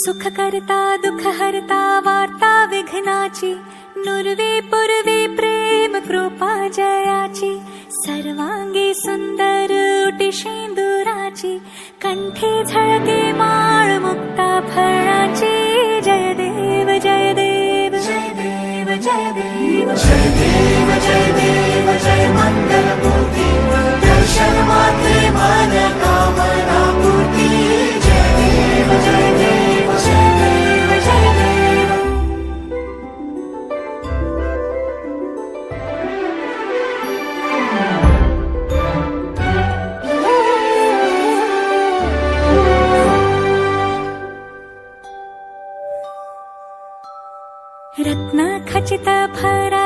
सुख करता दुख हरता वार्ता विघ्नाची, नुरवी पूर्वी प्रेम कृपा जयाची, सर्वांगी सुंदर उटी शेंदुराची, कंठी झळके माळ मुक्ता फळाची. जय देव जय देव जय देव जय देव जय देव जय देव जय मंगल मूर्ती, दर्शन मात्रे मन कामना पूर्ती. जय देव जय देव जय देव जय देव. रत्न खचित भरा